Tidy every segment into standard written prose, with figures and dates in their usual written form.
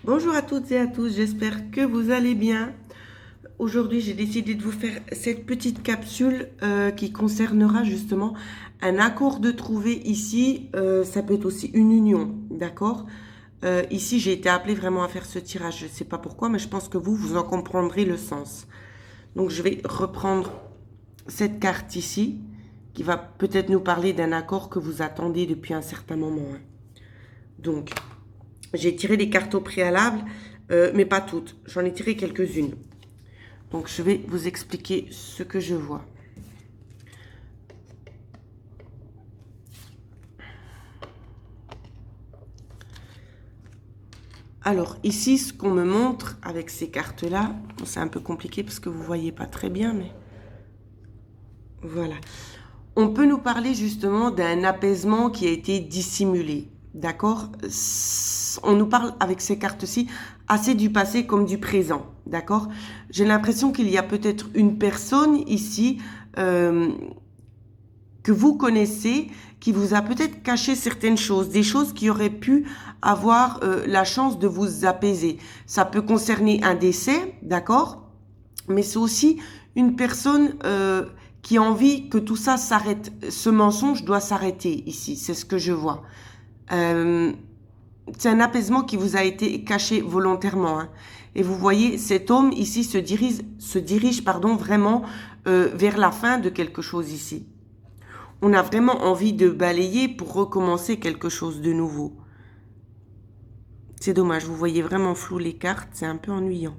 Bonjour à toutes et à tous, j'espère que vous allez bien. Aujourd'hui, j'ai décidé de vous faire cette petite capsule qui concernera justement un accord de trouver ici. Ça peut être aussi une union, d'accord? Ici, j'ai été appelée vraiment à faire ce tirage. Je ne sais pas pourquoi, mais je pense que vous en comprendrez le sens. Donc, je vais reprendre cette carte ici qui va peut-être nous parler d'un accord que vous attendez depuis un certain moment, hein. Donc, j'ai tiré des cartes au préalable, mais pas toutes. J'en ai tiré quelques-unes. Donc, je vais vous expliquer ce que je vois. Alors, ici, ce qu'on me montre avec ces cartes-là, bon, c'est un peu compliqué parce que vous ne voyez pas très bien, mais voilà. On peut nous parler justement d'un apaisement qui a été dissimulé, d'accord? On nous parle avec ces cartes-ci assez du passé comme du présent, d'accord? J'ai l'impression qu'il y a peut-être une personne ici que vous connaissez qui vous a peut-être caché certaines choses, des choses qui auraient pu avoir la chance de vous apaiser. Ça peut concerner un décès, d'accord? Mais c'est aussi une personne qui a envie que tout ça s'arrête. Ce mensonge doit s'arrêter ici, c'est ce que je vois. C'est un apaisement qui vous a été caché volontairement, hein. Et vous voyez, cet homme ici se dirige vraiment vers la fin de quelque chose ici. On a vraiment envie de balayer pour recommencer quelque chose de nouveau. C'est dommage, vous voyez vraiment flou les cartes, c'est un peu ennuyant.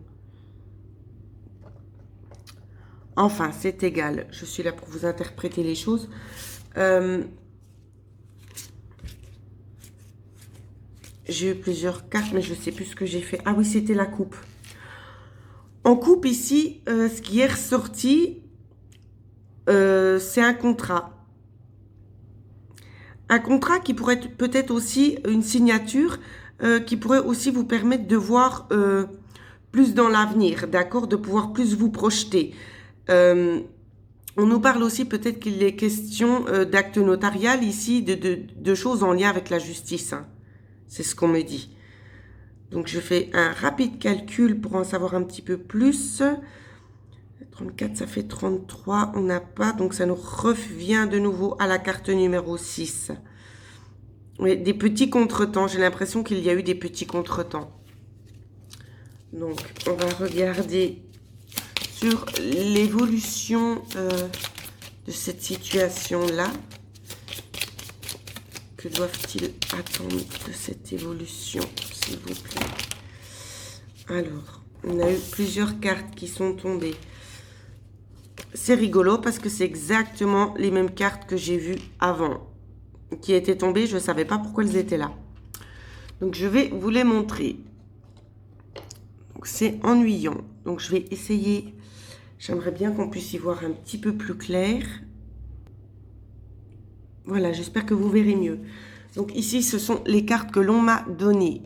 Enfin, c'est égal, je suis là pour vous interpréter les choses. J'ai eu plusieurs cartes, mais je ne sais plus ce que j'ai fait. Ah oui, c'était la coupe. En coupe, ici, ce qui est ressorti, c'est un contrat. Un contrat qui pourrait être peut-être aussi une signature qui pourrait aussi vous permettre de voir plus dans l'avenir, d'accord, de pouvoir plus vous projeter. On nous parle aussi peut-être qu'il est question d'acte notarial ici, de choses en lien avec la justice, hein. C'est ce qu'on me dit. Donc je fais un rapide calcul pour en savoir un petit peu plus. 34, ça fait 33, on n'a pas, donc ça nous revient de nouveau à la carte numéro 6. Oui, des petits contretemps, j'ai l'impression qu'il y a eu des petits contretemps. Donc on va regarder sur l'évolution de cette situation-là. Que doivent-ils attendre de cette évolution, s'il vous plaît? Alors, on a eu plusieurs cartes qui sont tombées. C'est rigolo parce que c'est exactement les mêmes cartes que j'ai vues avant, qui étaient tombées. Je ne savais pas pourquoi elles étaient là. Donc, je vais vous les montrer. Donc, c'est ennuyant. Donc, je vais essayer. J'aimerais bien qu'on puisse y voir un petit peu plus clair. Voilà, j'espère que vous verrez mieux. Donc, ici, ce sont les cartes que l'on m'a données.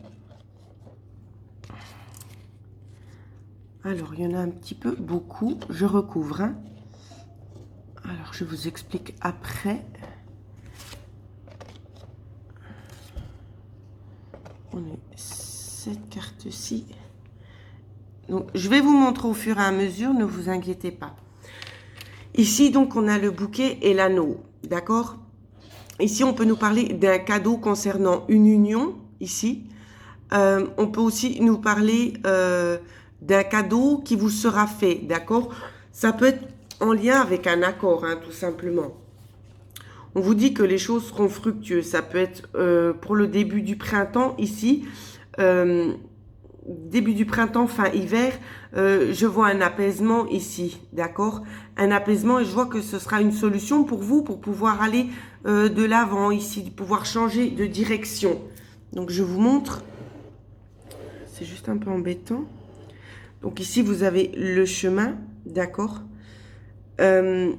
Alors, il y en a un petit peu, beaucoup. Je recouvre, hein. Alors, je vous explique après. On est cette carte-ci. Donc, je vais vous montrer au fur et à mesure, ne vous inquiétez pas. Ici, donc, on a le bouquet et l'anneau, d'accord? Ici, on peut nous parler d'un cadeau concernant une union, ici. On peut aussi nous parler d'un cadeau qui vous sera fait, d'accord? Ça peut être en lien avec un accord, hein, tout simplement. On vous dit que les choses seront fructueuses. Ça peut être pour le début du printemps, ici. Début du printemps, fin hiver, je vois un apaisement ici, d'accord? Un apaisement et je vois que ce sera une solution pour vous pour pouvoir aller de l'avant ici, de pouvoir changer de direction. Donc je vous montre, c'est juste un peu embêtant. Donc ici vous avez le chemin, d'accord? Il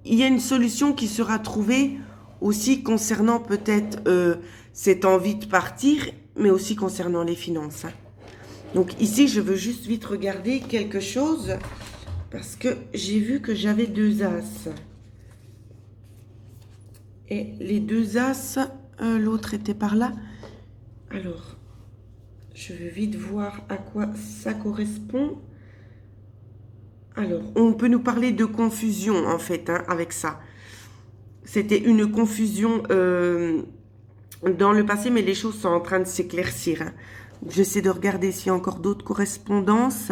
y a une solution qui sera trouvée aussi concernant peut-être cette envie de partir, mais aussi concernant les finances, hein. Donc ici, je veux juste vite regarder quelque chose parce que j'ai vu que j'avais deux as. Et les deux as, l'autre était par là. Alors, Je veux vite voir à quoi ça correspond. Alors, on peut nous parler de confusion, en fait, hein, avec ça. C'était une confusion dans le passé, mais les choses sont en train de s'éclaircir. Hein. J'essaie de regarder s'il y a encore d'autres correspondances.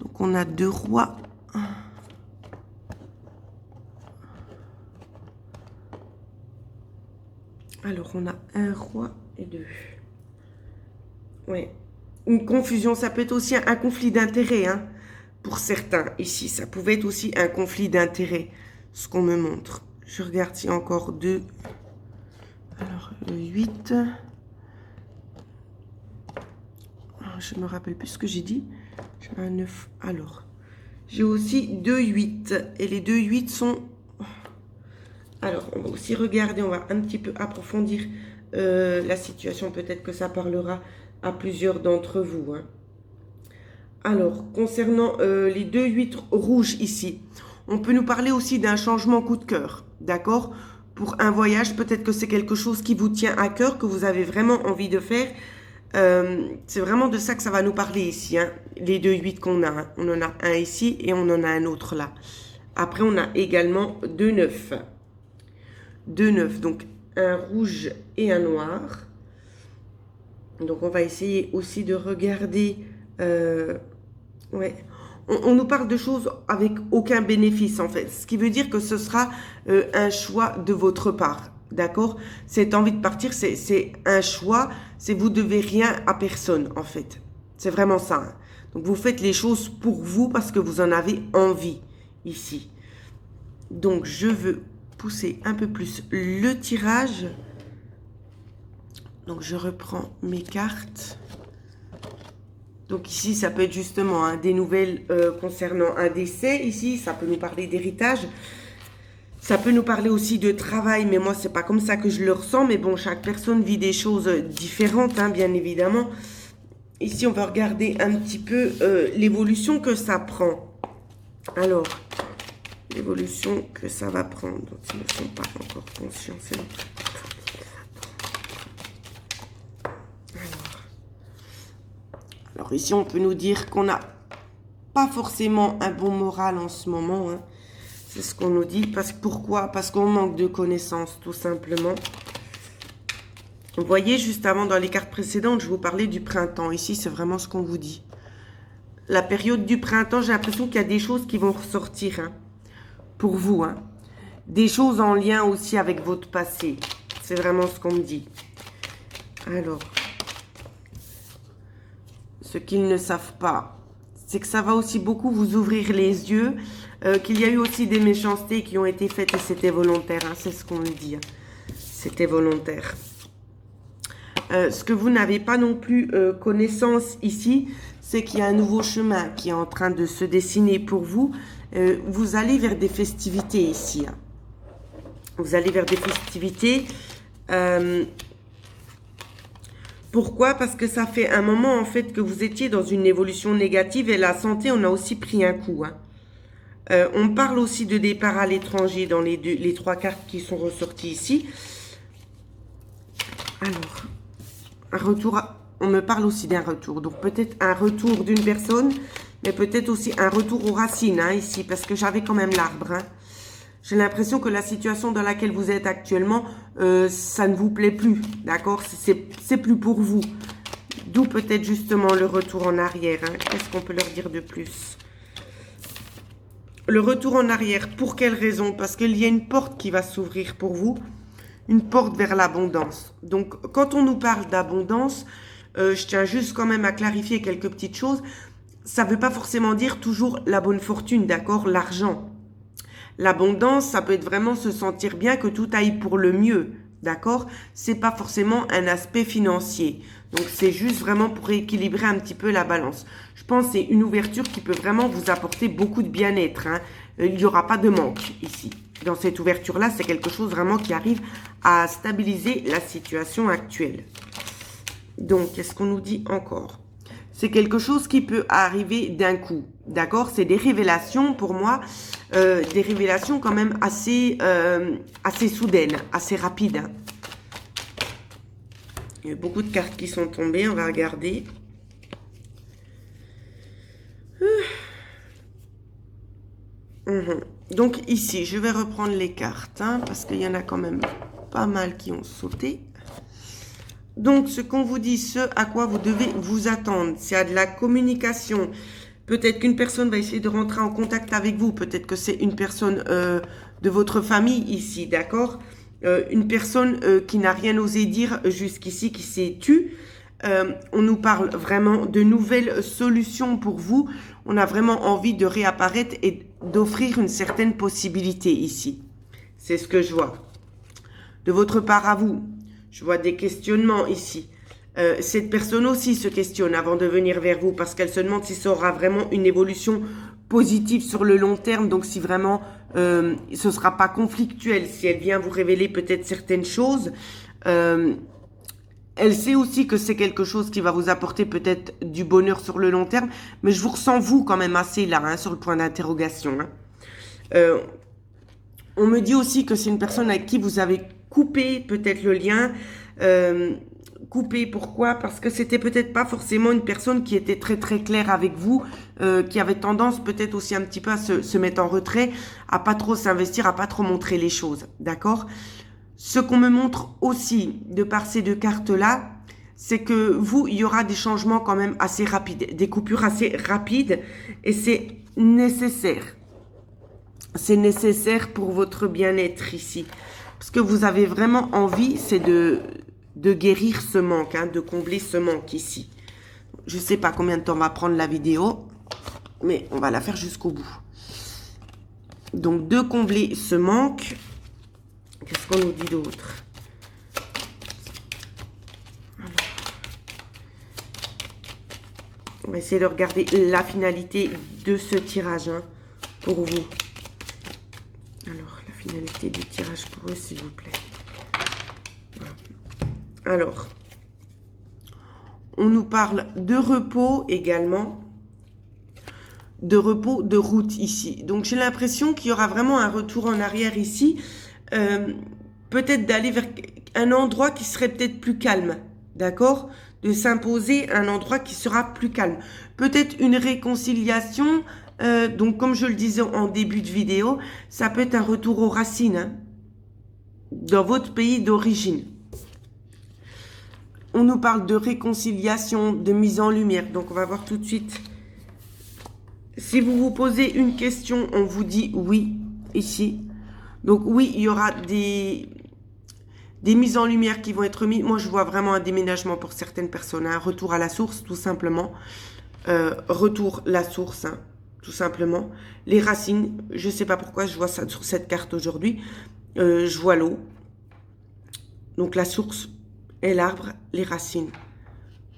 Donc, on a 2 rois. Alors, on a 1 roi et 2. Ouais. Une confusion, ça peut être aussi un conflit d'intérêts, hein, pour certains. Ici, ça pouvait être aussi un conflit d'intérêts, ce qu'on me montre. Je regarde s'il y a encore 2. Alors, le 8. Je me rappelle plus ce que j'ai dit. J'ai un 9. Alors, j'ai aussi 2 8. Et les 2 8 sont... Alors, on va aussi regarder, on va un petit peu approfondir la situation. Peut-être que ça parlera à plusieurs d'entre vous. Hein. Alors, concernant les 2 8 rouges ici, on peut nous parler aussi d'un changement coup de cœur, d'accord? Pour un voyage, peut-être que c'est quelque chose qui vous tient à cœur, que vous avez vraiment envie de faire. C'est vraiment de ça que ça va nous parler ici, hein, les 2 8 qu'on a. Hein. On en a un ici et on en a un autre là. Après, on a également 2 9. 2 9, donc un rouge et un noir. Donc, on va essayer aussi de regarder... ouais. On nous parle de choses avec aucun bénéfice, en fait. Ce qui veut dire que ce sera un choix de votre part. D'accord? Cette envie de partir, c'est un choix. C'est vous devez rien à personne, en fait. C'est vraiment ça. Hein. Donc, vous faites les choses pour vous parce que vous en avez envie, ici. Donc, je veux pousser un peu plus le tirage. Donc, je reprends mes cartes. Donc ici, ça peut être justement hein, des nouvelles concernant un décès. Ici, ça peut nous parler d'héritage. Ça peut nous parler aussi de travail, mais moi, c'est pas comme ça que je le ressens. Mais bon, chaque personne vit des choses différentes, hein, bien évidemment. Ici, on va regarder un petit peu l'évolution que ça prend. Alors, l'évolution que ça va prendre. Donc, ils ne sont pas encore conscients, c'est bon. Alors ici, on peut nous dire qu'on n'a pas forcément un bon moral en ce moment. Hein. C'est ce qu'on nous dit. Pourquoi? Parce qu'on manque de connaissances, tout simplement. Vous voyez, juste avant, dans les cartes précédentes, je vous parlais du printemps. Ici, c'est vraiment ce qu'on vous dit. La période du printemps, j'ai l'impression qu'il y a des choses qui vont ressortir hein, pour vous. Hein. Des choses en lien aussi avec votre passé. C'est vraiment ce qu'on me dit. Alors... Ce qu'ils ne savent pas, c'est que ça va aussi beaucoup vous ouvrir les yeux, qu'il y a eu aussi des méchancetés qui ont été faites et c'était volontaire, hein, c'est ce qu'on me dit, hein. C'était volontaire. Ce que vous n'avez pas non plus connaissance ici, c'est qu'il y a un nouveau chemin qui est en train de se dessiner pour vous. Vous allez vers des festivités ici. Hein. Vous allez vers des festivités... Pourquoi? Parce que ça fait un moment, en fait, que vous étiez dans une évolution négative et la santé, on a aussi pris un coup. Hein. On parle aussi de départ à l'étranger dans les 3 cartes qui sont ressorties ici. Alors, un retour, on me parle aussi d'un retour. Donc, peut-être un retour d'une personne, mais peut-être aussi un retour aux racines, hein, ici, parce que j'avais quand même l'arbre, hein. J'ai l'impression que la situation dans laquelle vous êtes actuellement, ça ne vous plaît plus, d'accord? C'est plus pour vous. D'où peut-être justement le retour en arrière. Hein. Qu'est-ce qu'on peut leur dire de plus? Le retour en arrière, pour quelle raison? Parce qu'il y a une porte qui va s'ouvrir pour vous. Une porte vers l'abondance. Donc, quand on nous parle d'abondance, je tiens juste quand même à clarifier quelques petites choses. Ça ne veut pas forcément dire toujours la bonne fortune, d'accord? L'argent. L'abondance, ça peut être vraiment se sentir bien, que tout aille pour le mieux, d'accord? C'est pas forcément un aspect financier. Donc, c'est juste vraiment pour équilibrer un petit peu la balance. Je pense que c'est une ouverture qui peut vraiment vous apporter beaucoup de bien-être. Hein. Il n'y aura pas de manque ici. Dans cette ouverture-là, c'est quelque chose vraiment qui arrive à stabiliser la situation actuelle. Donc, qu'est-ce qu'on nous dit encore? C'est quelque chose qui peut arriver d'un coup, d'accord? C'est des révélations pour moi, des révélations quand même assez soudaines, assez rapides. Hein. Il y a beaucoup de cartes qui sont tombées. On va regarder. Donc ici, je vais reprendre les cartes, hein, parce qu'il y en a quand même pas mal qui ont sauté. Donc, ce qu'on vous dit, ce à quoi vous devez vous attendre, c'est à de la communication. Peut-être qu'une personne va essayer de rentrer en contact avec vous. Peut-être que c'est une personne de votre famille ici, d'accord? Une personne qui n'a rien osé dire jusqu'ici, qui s'est tue. On nous parle vraiment de nouvelles solutions pour vous. On a vraiment envie de réapparaître et d'offrir une certaine possibilité ici. C'est ce que je vois. De votre part à vous, je vois des questionnements ici. Cette personne aussi se questionne avant de venir vers vous parce qu'elle se demande si ça aura vraiment une évolution positive sur le long terme. Donc si vraiment ce ne sera pas conflictuel, si elle vient vous révéler peut-être certaines choses. Elle sait aussi que c'est quelque chose qui va vous apporter peut-être du bonheur sur le long terme. Mais je vous ressens vous quand même assez là, hein, sur le point d'interrogation. Hein. On me dit aussi que c'est une personne avec qui vous avez coupé peut-être le lien. Coupé, pourquoi? Parce que c'était peut-être pas forcément une personne qui était très très claire avec vous, qui avait tendance peut-être aussi un petit peu à se mettre en retrait, à pas trop s'investir, à pas trop montrer les choses, d'accord? Ce qu'on me montre aussi de par ces deux cartes-là, c'est que vous, il y aura des changements quand même assez rapides, des coupures assez rapides, et c'est nécessaire. C'est nécessaire pour votre bien-être ici. Parce que vous avez vraiment envie, c'est de guérir ce manque, hein, de combler ce manque ici. Je ne sais pas combien de temps va prendre la vidéo, mais on va la faire jusqu'au bout. Donc, de combler ce manque, qu'est-ce qu'on nous dit d'autre? On va essayer de regarder la finalité de ce tirage, hein, pour vous. Alors, la finalité du tirage pour eux, s'il vous plaît. Alors, on nous parle de repos également, de repos de route ici. Donc, j'ai l'impression qu'il y aura vraiment un retour en arrière ici, peut-être d'aller vers un endroit qui serait peut-être plus calme, d'accord? De s'imposer un endroit qui sera plus calme. Peut-être une réconciliation, donc comme je le disais en début de vidéo, ça peut être un retour aux racines, hein, dans votre pays d'origine. On nous parle de réconciliation, de mise en lumière. Donc, on va voir tout de suite. Si vous vous posez une question, on vous dit oui, ici. Donc, oui, il y aura des mises en lumière qui vont être mises. Moi, je vois vraiment un déménagement pour certaines personnes. Un retour à la source, tout simplement. Retour la source, hein, tout simplement. Les racines, je ne sais pas pourquoi je vois ça sur cette carte aujourd'hui. Je vois l'eau. Donc, la source. Et l'arbre, les racines.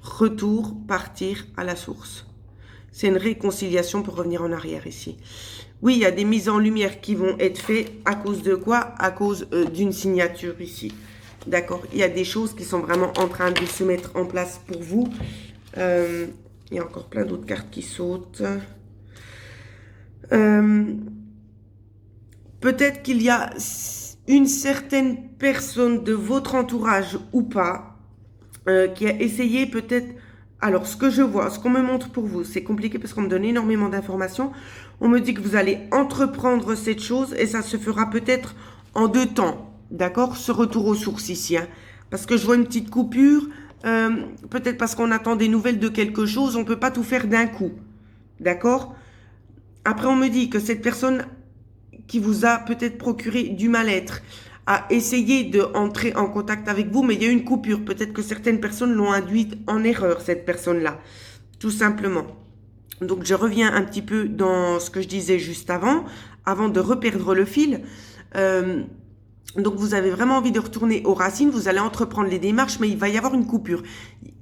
Retour, partir à la source. C'est une réconciliation pour revenir en arrière ici. Oui, il y a des mises en lumière qui vont être faites à cause de quoi? À cause d'une signature ici. D'accord? Il y a des choses qui sont vraiment en train de se mettre en place pour vous. Il y a encore plein d'autres cartes qui sautent. Peut-être qu'il y a une certaine personne de votre entourage ou pas, qui a essayé peut-être... Alors, ce que je vois, ce qu'on me montre pour vous, c'est compliqué parce qu'on me donne énormément d'informations. On me dit que vous allez entreprendre cette chose et ça se fera peut-être en 2 temps, d'accord? Ce retour aux sources ici, hein, parce que je vois une petite coupure, peut-être parce qu'on attend des nouvelles de quelque chose, on ne peut pas tout faire d'un coup, d'accord? Après, on me dit que cette personne qui vous a peut-être procuré du mal-être, a essayé d'entrer en contact avec vous, mais il y a eu une coupure. Peut-être que certaines personnes l'ont induite en erreur, cette personne-là, tout simplement. Donc, je reviens un petit peu dans ce que je disais juste avant de reperdre le fil. Donc, vous avez vraiment envie de retourner aux racines, vous allez entreprendre les démarches, mais il va y avoir une coupure.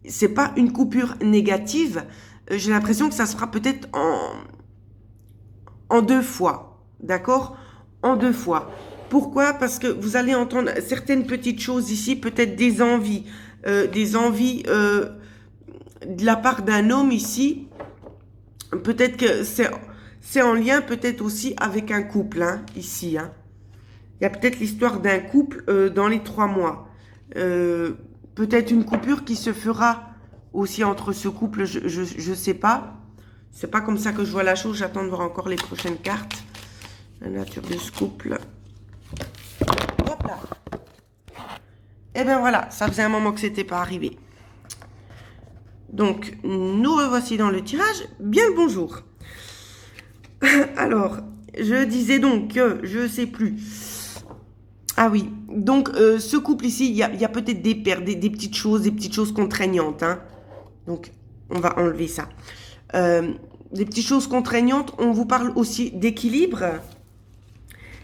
C'est pas une coupure négative. J'ai l'impression que ça sera peut-être en 2 fois. D'accord? En 2 fois. Pourquoi? Parce que vous allez entendre certaines petites choses ici, peut-être des envies. De la part d'un homme ici. Peut-être que c'est en lien peut-être aussi avec un couple, hein, ici. Hein. Il y a peut-être l'histoire d'un couple dans les 3 mois. peut-être une coupure qui se fera aussi entre ce couple, je sais pas. C'est pas comme ça que je vois la chose. J'attends de voir encore les prochaines cartes. La nature de ce couple. Hop là. Et bien voilà, ça faisait un moment que c'était pas arrivé. Donc, nous revoici dans le tirage. Bien le bonjour. Alors, je disais donc que je sais plus. Ah oui, donc ce couple ici, il y a peut-être des pertes, des petites choses contraignantes. Hein. Donc, on va enlever ça. Des petites choses contraignantes, on vous parle aussi d'équilibre.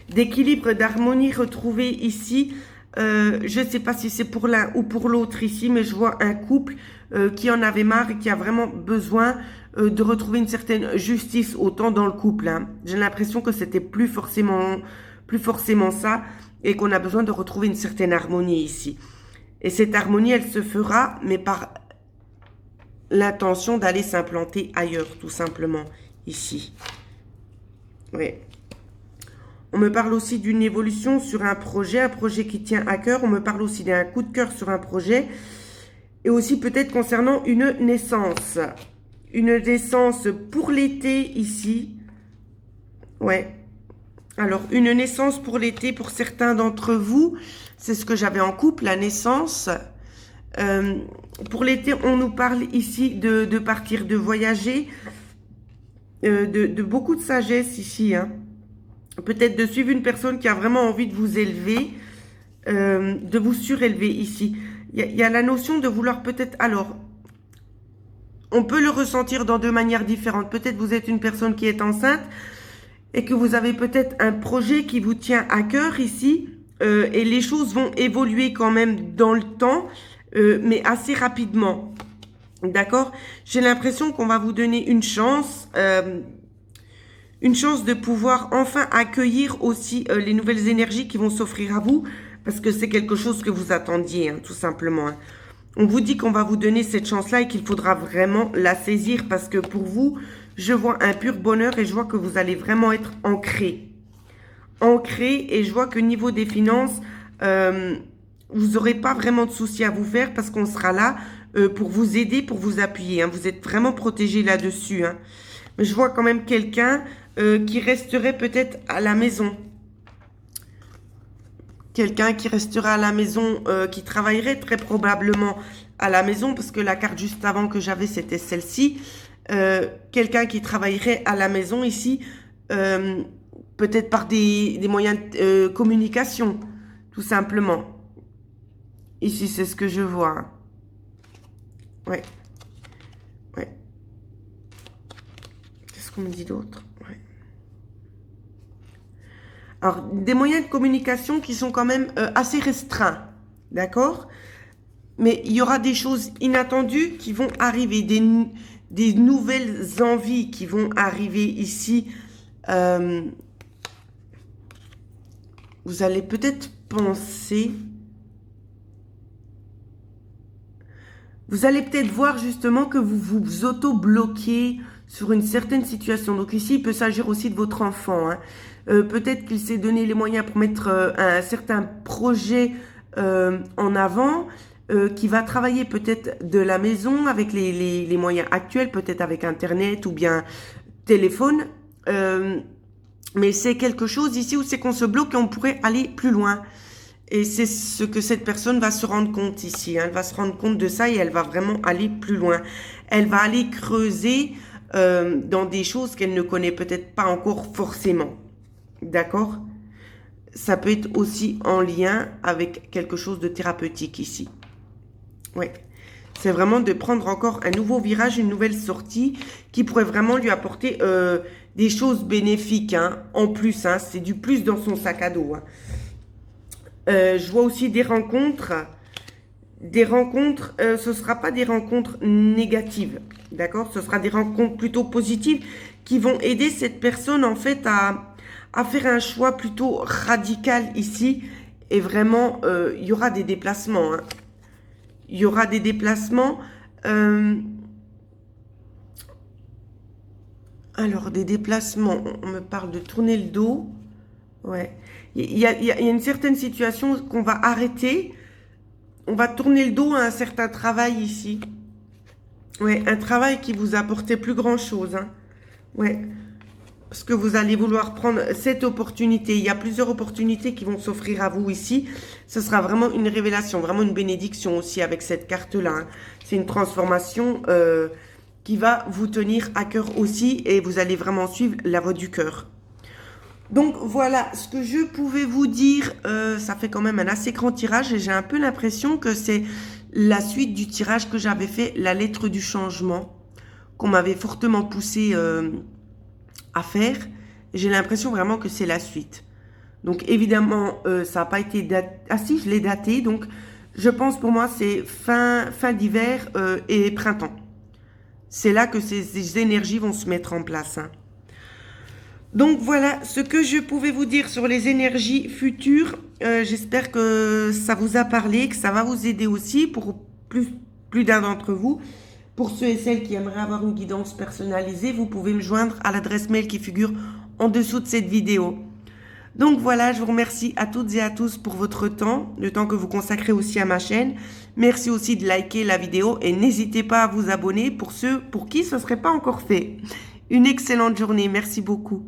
D'équilibre, d'harmonie retrouvée ici. Je ne sais pas si c'est pour l'un ou pour l'autre ici, mais je vois un couple qui en avait marre et qui a vraiment besoin de retrouver une certaine justice autant dans le couple. Hein. J'ai l'impression que c'était plus forcément ça et qu'on a besoin de retrouver une certaine harmonie ici. Et cette harmonie, elle se fera, mais par l'intention d'aller s'implanter ailleurs, tout simplement, ici. Oui. On me parle aussi d'une évolution sur un projet qui tient à cœur. On me parle aussi d'un coup de cœur sur un projet. Et aussi peut-être concernant une naissance. Une naissance pour l'été ici. Ouais. Alors, une naissance pour l'été pour certains d'entre vous. C'est ce que j'avais en couple, la naissance. Pour l'été, on nous parle ici de partir, de voyager. De beaucoup de sagesse ici, hein. Peut-être de suivre une personne qui a vraiment envie de vous élever, de vous surélever ici. Il y a la notion de vouloir peut-être... Alors, on peut le ressentir dans deux manières différentes. Peut-être vous êtes une personne qui est enceinte et que vous avez peut-être un projet qui vous tient à cœur ici. Et les choses vont évoluer quand même dans le temps, mais assez rapidement. D'accord? J'ai l'impression qu'on va vous donner une chance de pouvoir enfin accueillir aussi les nouvelles énergies qui vont s'offrir à vous, parce que c'est quelque chose que vous attendiez, hein, tout simplement. Hein. On vous dit qu'on va vous donner cette chance-là et qu'il faudra vraiment la saisir, parce que pour vous, je vois un pur bonheur et je vois que vous allez vraiment être ancré. Ancré, et je vois que niveau des finances, vous n'aurez pas vraiment de soucis à vous faire, parce qu'on sera là pour vous aider, pour vous appuyer. Hein. Vous êtes vraiment protégé là-dessus. Hein. Mais je vois quand même quelqu'un qui resterait peut-être à la maison. Quelqu'un qui resterait à la maison, qui travaillerait très probablement à la maison, parce que la carte juste avant que j'avais, c'était celle-ci. Quelqu'un qui travaillerait à la maison ici, peut-être par des moyens de communication, tout simplement. Ici, c'est ce que je vois. Hein. Ouais. Ouais. Qu'est-ce qu'on me dit d'autre? Ouais. Alors, des moyens de communication qui sont quand même assez restreints, d'accord? Mais il y aura des choses inattendues qui vont arriver, des nouvelles envies qui vont arriver ici. Vous allez peut-être penser... Vous allez peut-être voir justement que vous vous auto-bloquez sur une certaine situation. Donc ici, il peut s'agir aussi de votre enfant. Hein. Peut-être qu'il s'est donné les moyens pour mettre un certain projet en avant, qui va travailler peut-être de la maison avec les moyens actuels, peut-être avec Internet ou bien téléphone. Mais c'est quelque chose ici où c'est qu'on se bloque et on pourrait aller plus loin. Et c'est ce que cette personne va se rendre compte ici. Hein. Elle va se rendre compte de ça et elle va vraiment aller plus loin. Elle va aller creuser dans des choses qu'elle ne connaît peut-être pas encore forcément. D'accord? Ça peut être aussi en lien avec quelque chose de thérapeutique ici. Oui. C'est vraiment de prendre encore un nouveau virage, une nouvelle sortie qui pourrait vraiment lui apporter des choses bénéfiques. Hein. En plus, hein, c'est du plus dans son sac à dos. Hein. Je vois aussi des rencontres. Des rencontres, ce ne sera pas des rencontres négatives, d'accord? Ce sera des rencontres plutôt positives qui vont aider cette personne en fait à faire un choix plutôt radical ici. Et vraiment, il y aura des déplacements. Hein. Il y aura des déplacements. Alors, des déplacements, on me parle de tourner le dos. Ouais. Il y a une certaine situation qu'on va arrêter. on va tourner le dos à un certain travail ici. Ouais, un travail qui vous apportait plus grand-chose. Hein. Ouais, parce que vous allez vouloir prendre cette opportunité. Il y a plusieurs opportunités qui vont s'offrir à vous ici. Ce sera vraiment une révélation, vraiment une bénédiction aussi avec cette carte-là. Hein. C'est une transformation qui va vous tenir à cœur aussi et vous allez vraiment suivre la voie du cœur. Donc voilà ce que je pouvais vous dire. Ça fait quand même un assez grand tirage et j'ai un peu l'impression que c'est la suite du tirage que j'avais fait, la lettre du changement, qu'on m'avait fortement poussé à faire. J'ai l'impression vraiment que c'est la suite. Donc évidemment, ça n'a pas été daté. Ah si, je l'ai daté. Donc je pense pour moi c'est fin d'hiver et printemps. C'est là que ces énergies vont se mettre en place. Hein. Donc voilà ce que je pouvais vous dire sur les énergies futures. J'espère que ça vous a parlé, que ça va vous aider aussi pour plus d'un d'entre vous. Pour ceux et celles qui aimeraient avoir une guidance personnalisée, vous pouvez me joindre à l'adresse mail qui figure en dessous de cette vidéo. Donc voilà, je vous remercie à toutes et à tous pour votre temps, le temps que vous consacrez aussi à ma chaîne. Merci aussi de liker la vidéo et n'hésitez pas à vous abonner pour ceux pour qui ce ne serait pas encore fait. Une excellente journée, merci beaucoup.